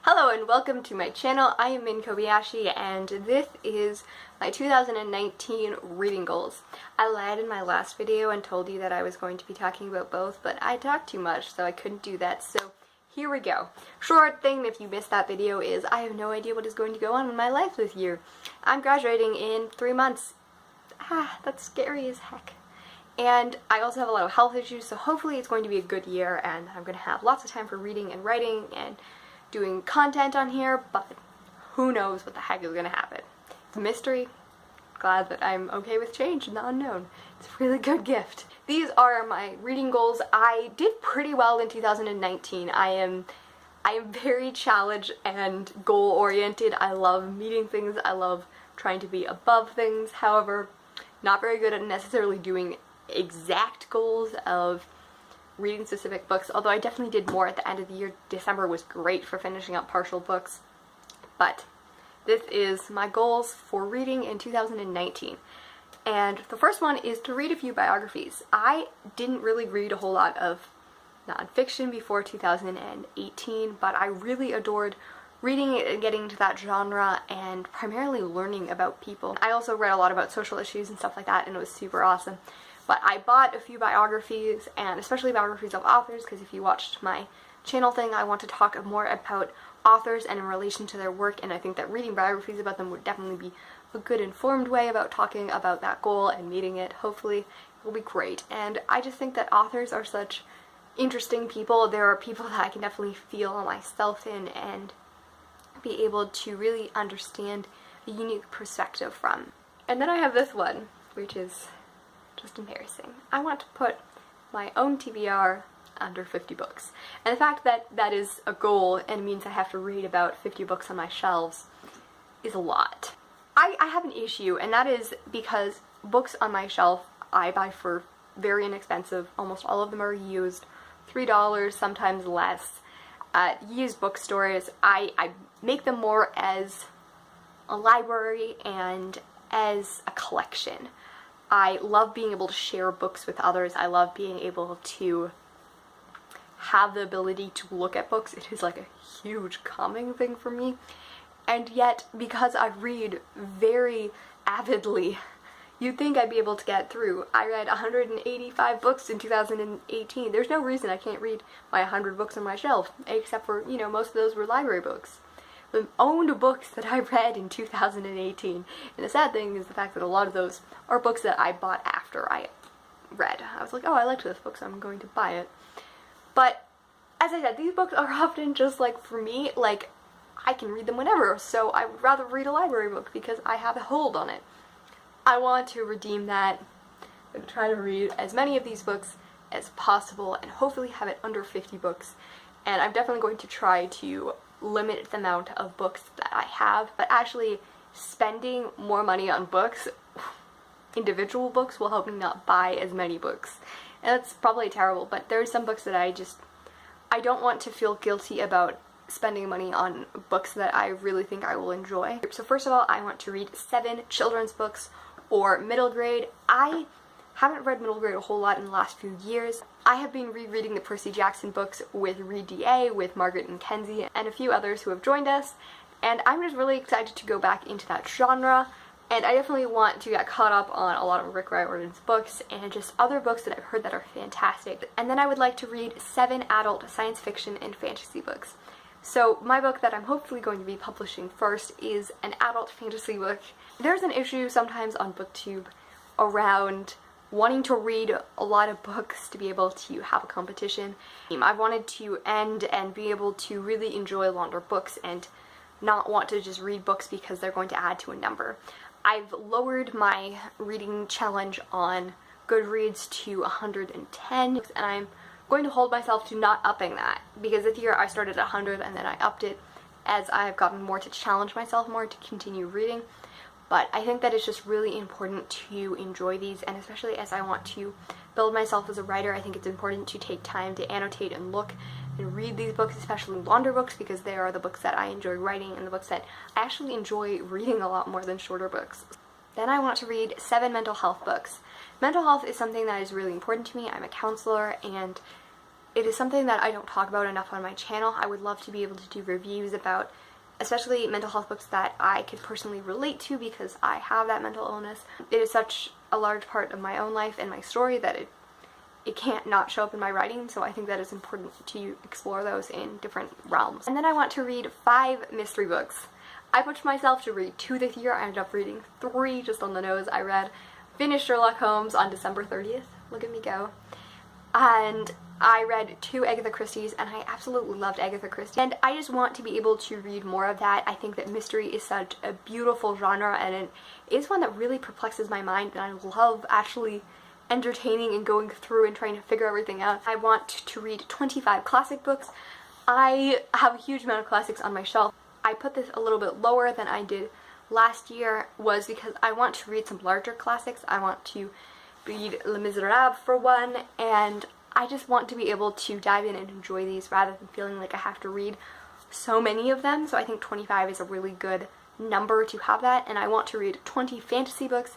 Hello and welcome to my channel. I am Min Kobayashi and this is my 2019 reading goals. I lied in my last video and told you that I was going to be talking about both, but I talked too much so I couldn't do that, so here we go. Short thing if you missed that video is I have no idea what is going to go on in my life this year. I'm graduating in 3 months. That's scary as heck. And I also have a lot of health issues, so hopefully it's going to be a good year and I'm going to have lots of time for reading and writing and doing content on here, but who knows what the heck is going to happen. It's a mystery. Glad that I'm okay with change and the unknown. It's a really good gift. These are my reading goals. I did pretty well in 2019. I am very challenge and goal oriented. I love meeting things. I love trying to be above things. However, not very good at necessarily doing exact goals of reading specific books, although I definitely did more at the end of the year. December was great for finishing up partial books, but this is my goals for reading in 2019. And the first one is to read a few biographies. I didn't really read a whole lot of nonfiction before 2018, but I really adored reading it and getting into that genre and primarily learning about people. I also read a lot about social issues and stuff like that, and it was super awesome. But I bought a few biographies, and especially biographies of authors, because if you watched my channel thing, I want to talk more about authors and in relation to their work, and I think that reading biographies about them would definitely be a good informed way about talking about that goal and meeting it. Hopefully it will be great. And I just think that authors are such interesting people. There are people that I can definitely feel myself in and be able to really understand a unique perspective from. And then I have this one, which is just embarrassing. I want to put my own TBR under 50 books. And the fact that that is a goal and means I have to read about 50 books on my shelves is a lot. I have an issue, and that is because books on my shelf I buy for very inexpensive. Almost all of them are used, $3, sometimes less. Used bookstores, I make them more as a library and as a collection. I love being able to share books with others. I love being able to have the ability to look at books. It is like a huge calming thing for me. And yet, because I read very avidly, you'd think I'd be able to get through. I read 185 books in 2018. There's no reason I can't read my 100 books on my shelf, except for, you know, most of those were library books. The owned books that I read in 2018. And the sad thing is the fact that a lot of those are books that I bought after I read. I was like, oh, I liked this book, so I'm going to buy it. But, as I said, these books are often just like, for me, like, I can read them whenever, so I would rather read a library book because I have a hold on it. I want to redeem that. I'm going to try to read as many of these books as possible and hopefully have it under 50 books. And I'm definitely going to try to limit the amount of books that I have, but actually spending more money on books, individual books, will help me not buy as many books. And that's probably terrible, but there are some books that I don't want to feel guilty about spending money on books that I really think I will enjoy. So first of all, I want to read 7 children's books or middle grade. I haven't read middle grade a whole lot in the last few years. I have been rereading the Percy Jackson books with Reed D.A., with Margaret and Kenzie, and a few others who have joined us, and I'm just really excited to go back into that genre, and I definitely want to get caught up on a lot of Rick Riordan's books and just other books that I've heard that are fantastic. And then I would like to read 7 adult science fiction and fantasy books. So my book that I'm hopefully going to be publishing first is an adult fantasy book. There's an issue sometimes on BookTube around wanting to read a lot of books to be able to have a competition. I wanted to end and be able to really enjoy longer books and not want to just read books because they're going to add to a number. I've lowered my reading challenge on Goodreads to 110, and I'm going to hold myself to not upping that, because this year I started at 100 and then I upped it as I've gotten more to challenge myself more to continue reading. But I think that it's just really important to enjoy these, and especially as I want to build myself as a writer, I think it's important to take time to annotate and look and read these books, especially longer books, because they are the books that I enjoy writing and the books that I actually enjoy reading a lot more than shorter books. Then I want to read 7 mental health books. Mental health is something that is really important to me. I'm a counselor, and it is something that I don't talk about enough on my channel. I would love to be able to do reviews about especially mental health books that I could personally relate to because I have that mental illness. It is such a large part of my own life and my story that it can't not show up in my writing, so I think that it's important to explore those in different realms. And then I want to read 5 mystery books. I pushed myself to read 2 this year. I ended up reading 3 just on the nose. I finished Sherlock Holmes on December 30th. Look at me go. And I read 2 Agatha Christie's, and I absolutely loved Agatha Christie. And I just want to be able to read more of that. I think that mystery is such a beautiful genre, and it is one that really perplexes my mind, and I love actually entertaining and going through and trying to figure everything out. I want to read 25 classic books. I have a huge amount of classics on my shelf. I put this a little bit lower than I did last year was because I want to read some larger classics. I want to read Les Miserables for one, and I just want to be able to dive in and enjoy these rather than feeling like I have to read so many of them. So I think 25 is a really good number to have that, and I want to read 20 fantasy books.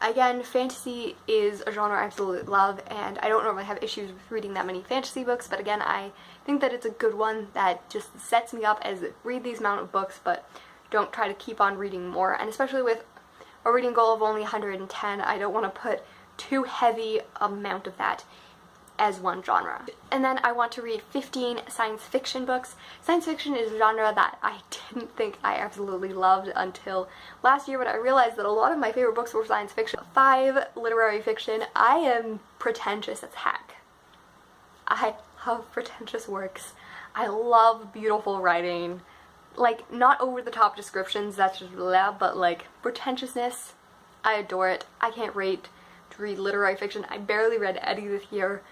Again, fantasy is a genre I absolutely love, and I don't normally have issues with reading that many fantasy books, but again, I think that it's a good one that just sets me up as read these amount of books, but don't try to keep on reading more. And especially with a reading goal of only 110, I don't want to put too heavy amount of that as one genre. And then I want to read 15 science fiction books. Science fiction is a genre that I didn't think I absolutely loved until last year, but I realized that a lot of my favorite books were science fiction. 5 literary fiction. I am pretentious as heck. I love pretentious works. I love beautiful writing. Like, not over-the-top descriptions, that's just blah, but like, pretentiousness, I adore it. I can't wait to read literary fiction. I barely read Eddie this year,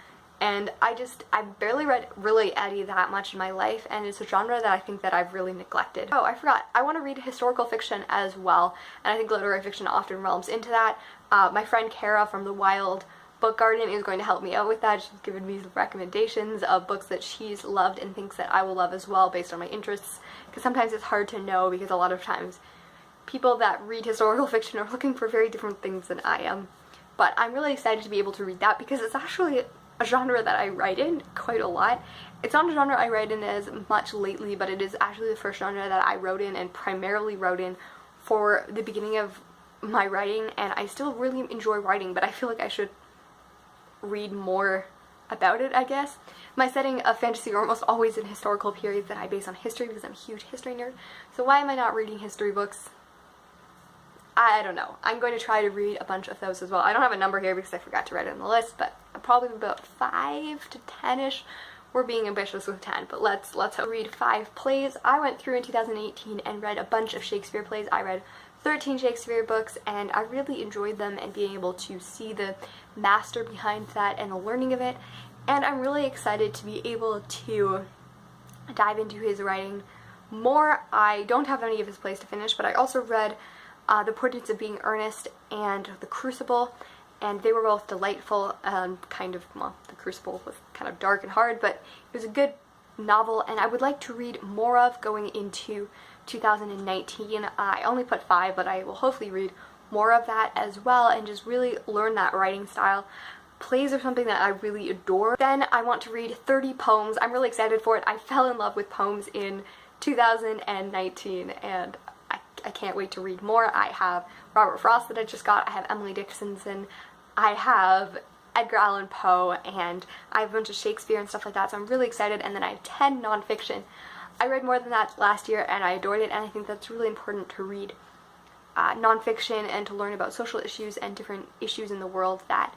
and I barely read really Eddie that much in my life, and it's a genre that I think that I've really neglected. Oh, I forgot. I want to read historical fiction as well, and I think literary fiction often realms into that. My friend Kara from the Wild Book Garden is going to help me out with that. She's given me some recommendations of books that she's loved and thinks that I will love as well based on my interests, because sometimes it's hard to know because a lot of times people that read historical fiction are looking for very different things than I am. But I'm really excited to be able to read that because it's actually a genre that I write in quite a lot. It's not a genre I write in as much lately, but it is actually the first genre that I wrote in and primarily wrote in for the beginning of my writing, and I still really enjoy writing, but I feel like I should read more about it, I guess. My setting of fantasy are almost always in historical periods that I base on history because I'm a huge history nerd. So why am I not reading history books? I don't know. I'm going to try to read a bunch of those as well. I don't have a number here because I forgot to write it on the list, but probably about 5 to 10-ish. We're being ambitious with 10, but let's read 5 plays. I went through in 2018 and read a bunch of Shakespeare plays. I read 13 Shakespeare books, and I really enjoyed them and being able to see the master behind that and the learning of it. And I'm really excited to be able to dive into his writing more. I don't have any of his plays to finish, but I also read The Portraits of Being Earnest and The Crucible, and they were both delightful. The Crucible was kind of dark and hard, but it was a good novel, and I would like to read more of going into 2019. I only put 5, but I will hopefully read more of that as well and just really learn that writing style. Plays are something that I really adore. Then I want to read 30 poems. I'm really excited for it. I fell in love with poems in 2019, and I can't wait to read more. I have Robert Frost that I just got, I have Emily Dickinson, I have Edgar Allan Poe, and I have a bunch of Shakespeare and stuff like that, so I'm really excited. And then I have 10 nonfiction. I read more than that last year and I adored it, and I think that's really important to read nonfiction and to learn about social issues and different issues in the world that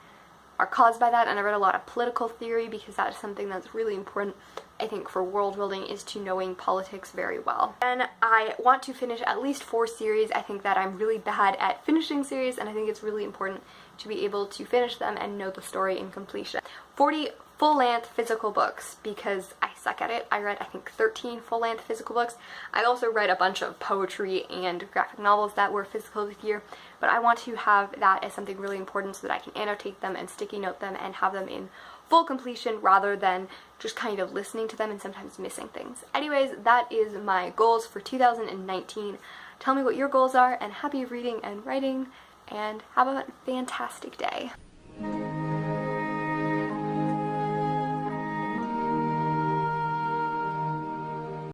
are caused by that. And I read a lot of political theory because that is something that's really important, I think, for world building, is to knowing politics very well. And I want to finish at least 4 series. I think that I'm really bad at finishing series, and I think it's really important to be able to finish them and know the story in completion. 40 full-length physical books because I suck at it. I read, I think, 13 full-length physical books. I also read a bunch of poetry and graphic novels that were physical this year, but I want to have that as something really important so that I can annotate them and sticky note them and have them in full completion rather than just kind of listening to them and sometimes missing things. Anyways, that is my goals for 2019. Tell me what your goals are, and happy reading and writing, and have a fantastic day.